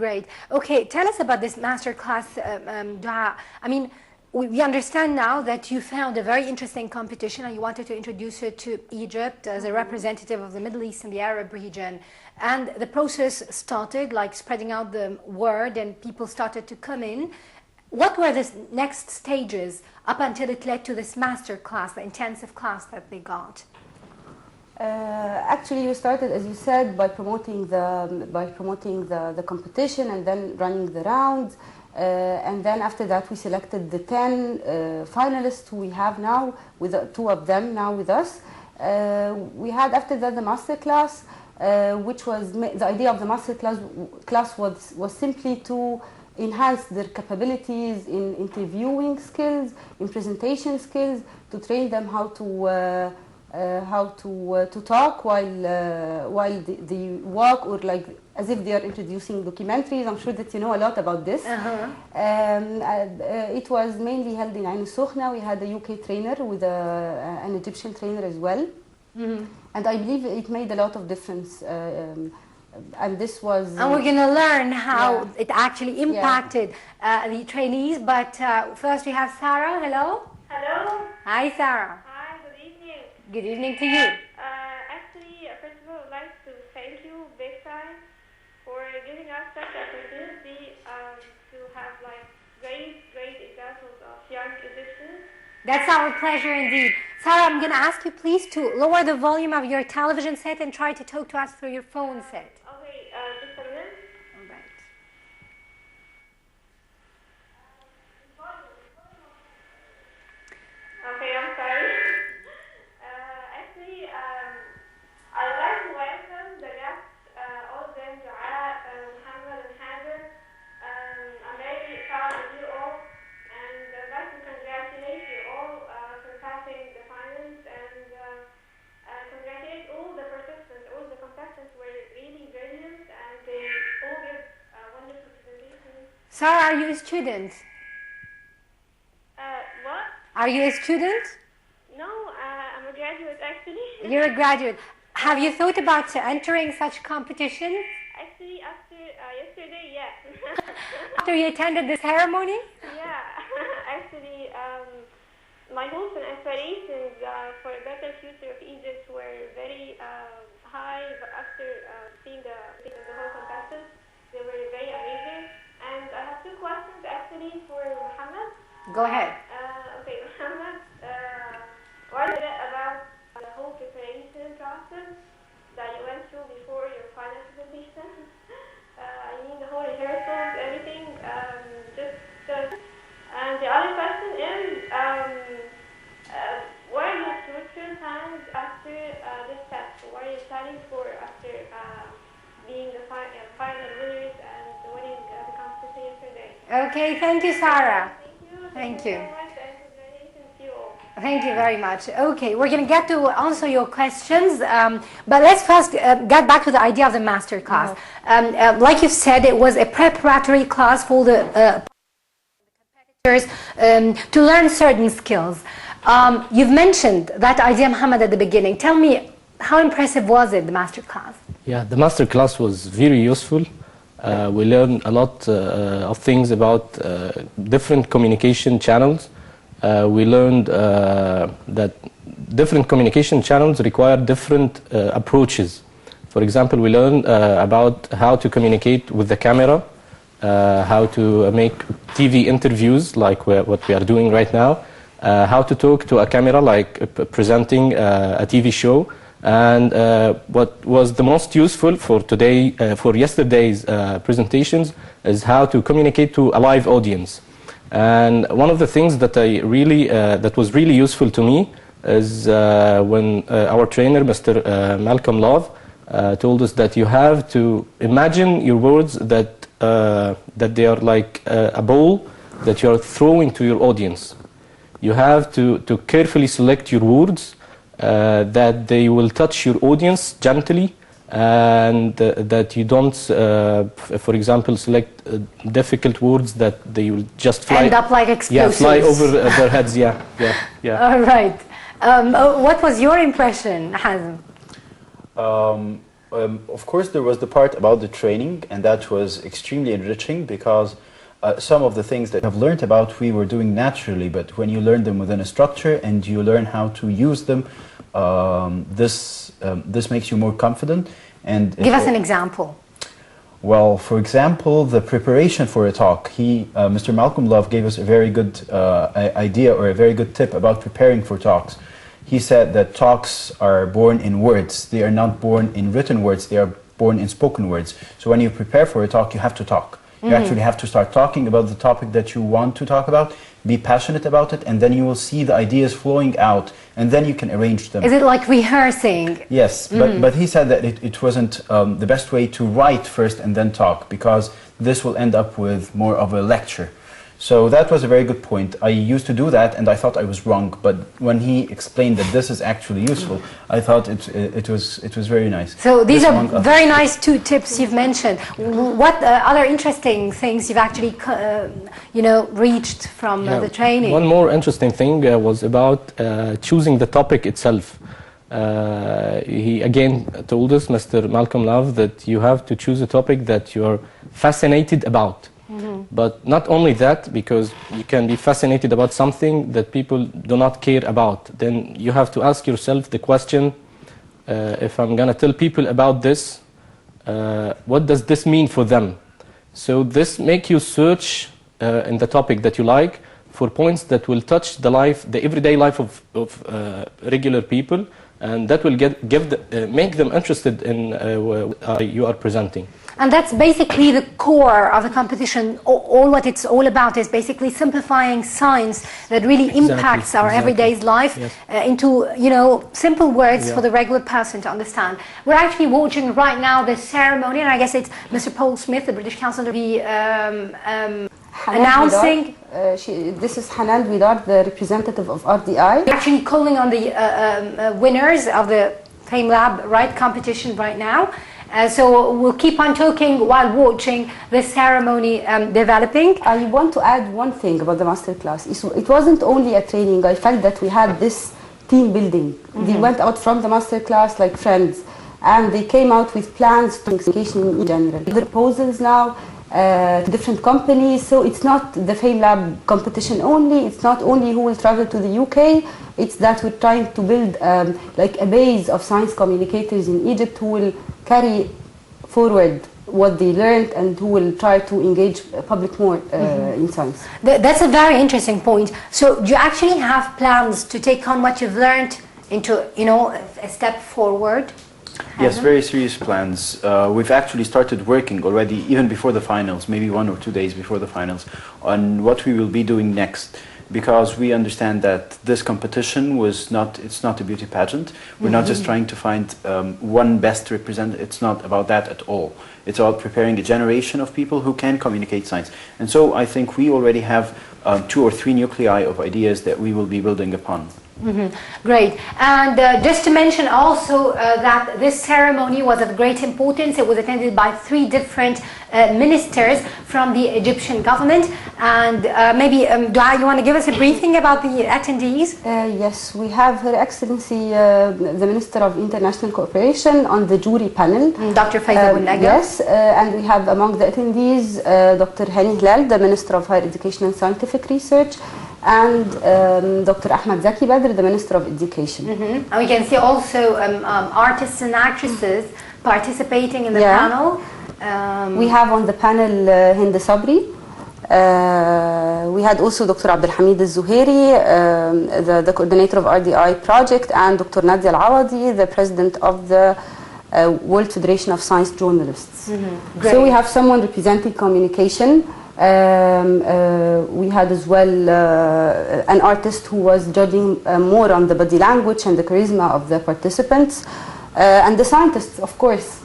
great. Okay, tell us about this masterclass, Doaa. I mean, we understand now that you found a very interesting competition and you wanted to introduce it to Egypt as a representative of the Middle East and the Arab region. And the process started, like spreading out the word, and people started to come in. What were the next stages up until it led to this master class, the intensive class that they got? Actually, you started, as you said, by promoting the competition and then running the rounds. And then after that, we selected the 10 finalists who we have now, with 2 of them now with us. We had after that the master class, which was the idea of the master class was simply to enhance their capabilities in interviewing skills, in presentation skills, to train them how to talk while they walk, or like as if they are introducing documentaries. I'm sure that you know a lot about this. It was mainly held in Ain al-Sukhna. We had a UK trainer with an Egyptian trainer as well. And I believe it made a lot of difference. And this was... And we're going to learn how it actually impacted the trainees. But first we have Sarah. Hello. Hello. Hi, Sarah. Hi, good evening. Good evening to you. Actually, first of all, I'd like to thank you big time for giving us such an opportunity to have like great examples of young Egyptians. That's our pleasure indeed. Sarah, I'm going to ask you please to lower the volume of your television set and try to talk to us through your phone set. Okay, just a minute. All right. Okay, I'm sorry. Actually, I'd like to welcome the guests, all of them, Doaa, Mohammad and Hazem. I'm very proud of you all, and I'd like to congratulate you all for passing the finals, and congratulate all the participants. All the contestants were really brilliant, and they all gave wonderful presentations. Sarah, are you a student? What? Are you a student? No, I'm a graduate actually. You're a graduate. Have you thought about entering such competitions? Actually, after yesterday, yes. After you attended the ceremony? Yeah, actually, my hopes and aspirations for a better future of Egypt were very high. But after seeing the whole contestants, they were very amazing. And I have 2 questions actually for Mohammad. Go ahead. Okay, Mohammad, what is it about the whole preparation process that you went through before your final presentation? I mean, the whole rehearsals, everything. And the other question is, what are your future plans after this test? What are you planning for after being the final winners and winning the competition yesterday? Okay, thank you, Sarah. Thank you. So much, and congratulations to you all. Thank you very much. Okay, we're going to get to answer your questions, but let's first get back to the idea of the master class. Like you've said, it was a preparatory class for the competitors to learn certain skills. You've mentioned that idea, Mohammad, at the beginning. Tell me, how impressive was it, the master class? Yeah, the master class was very useful. We learned a lot of things about different communication channels. We learned that different communication channels require different approaches. For example, we learned about how to communicate with the camera, how to make TV interviews like what we are doing right now, how to talk to a camera like presenting a TV show. And what was the most useful for yesterday's presentations is how to communicate to a live audience. And one of the things that that was really useful to me is when our trainer, Mr. Malcolm Love, told us that you have to imagine your words that they are like a ball that you are throwing to your audience. You have to carefully select your words that they will touch your audience gently, and that you don't, for example, select difficult words that they will just fly. End up like explosives. Yeah, fly over their heads. Yeah. All right. What was your impression, Hazem? Of course, there was the part about the training, and that was extremely enriching because some of the things that I've learned about we were doing naturally, but when you learn them within a structure and you learn how to use them, this makes you more confident. And give us an example. Well, for example, the preparation for a talk. Mr. Malcolm Love gave us a very good idea or a very good tip about preparing for talks. He said that talks are born in words. They are not born in written words. They are born in spoken words. So when you prepare for a talk, you have to talk. You actually have to start talking about the topic that you want to talk about, be passionate about it, and then you will see the ideas flowing out, and then you can arrange them. Is it like rehearsing? Yes, but he said that it wasn't the best way to write first and then talk, because this will end up with more of a lecture. So that was a very good point. I used to do that and I thought I was wrong, but when he explained that this is actually useful, I thought it was very nice. So these are very nice 2 tips you've mentioned. What other interesting things you've actually reached from the training? One more interesting thing was about choosing the topic itself. He again told us, Mr. Malcolm Love, that you have to choose a topic that you're fascinated about. But not only that, because you can be fascinated about something that people do not care about. Then you have to ask yourself the question, if I'm going to tell people about this, what does this mean for them? So this make you search in the topic that you like for points that will touch the everyday life of regular people, and that will make them interested in what you are presenting. And that's basically the core of the competition. All what it's all about is basically simplifying science that really impacts our everyday life into simple words for the regular person to understand. We're actually watching right now the ceremony, and I guess it's Mr. Paul Smith, the British Council, to be announcing. This is Hanan Widar, the representative of RDI. We're actually calling on the winners of the FameLab competition right now. So we'll keep on talking while watching the ceremony developing. I want to add one thing about the masterclass. It wasn't only a training. I felt that we had this team building. They went out from the masterclass like friends, and they came out with plans for communication in general. The proposals now to different companies. So it's not the FameLab competition only. It's not only who will travel to the UK. It's that we're trying to build like a base of science communicators in Egypt who will carry forward what they learned and who will try to engage public more in science. That's a very interesting point. So do you actually have plans to take on what you've learned into, a step forward? Yes, very serious plans. We've actually started working already, even before the finals, maybe 1 or 2 days before the finals, on what we will be doing next. Because we understand that this competition it's not a beauty pageant. We're not just trying to find one best representative. It's not about that at all. It's about preparing a generation of people who can communicate science. And so I think we already have 2 or 3 nuclei of ideas that we will be building upon. Great. And just to mention also that this ceremony was of great importance. It was attended by 3 different ministers from the Egyptian government. And maybe, Doaa, you want to give us a briefing about the attendees? Yes, we have Her Excellency, the Minister of International Cooperation on the jury panel. Dr. Hafez. Yes, and we have among the attendees Dr. Hani Hilal, the Minister of Higher Education and Scientific Research, and Dr. Ahmed Zaki Badr, the Minister of Education. And we can see also artists and actresses participating in the panel. We have on the panel Hind Sabri. We had also Dr. Abdelhamid Al-Zuhairi, the coordinator of RDI project, and Dr. Nadia Al-Awadi, the president of the World Federation of Science Journalists. So we have someone representing communication. We had as well an artist who was judging more on the body language and the charisma of the participants, and the scientists, of course.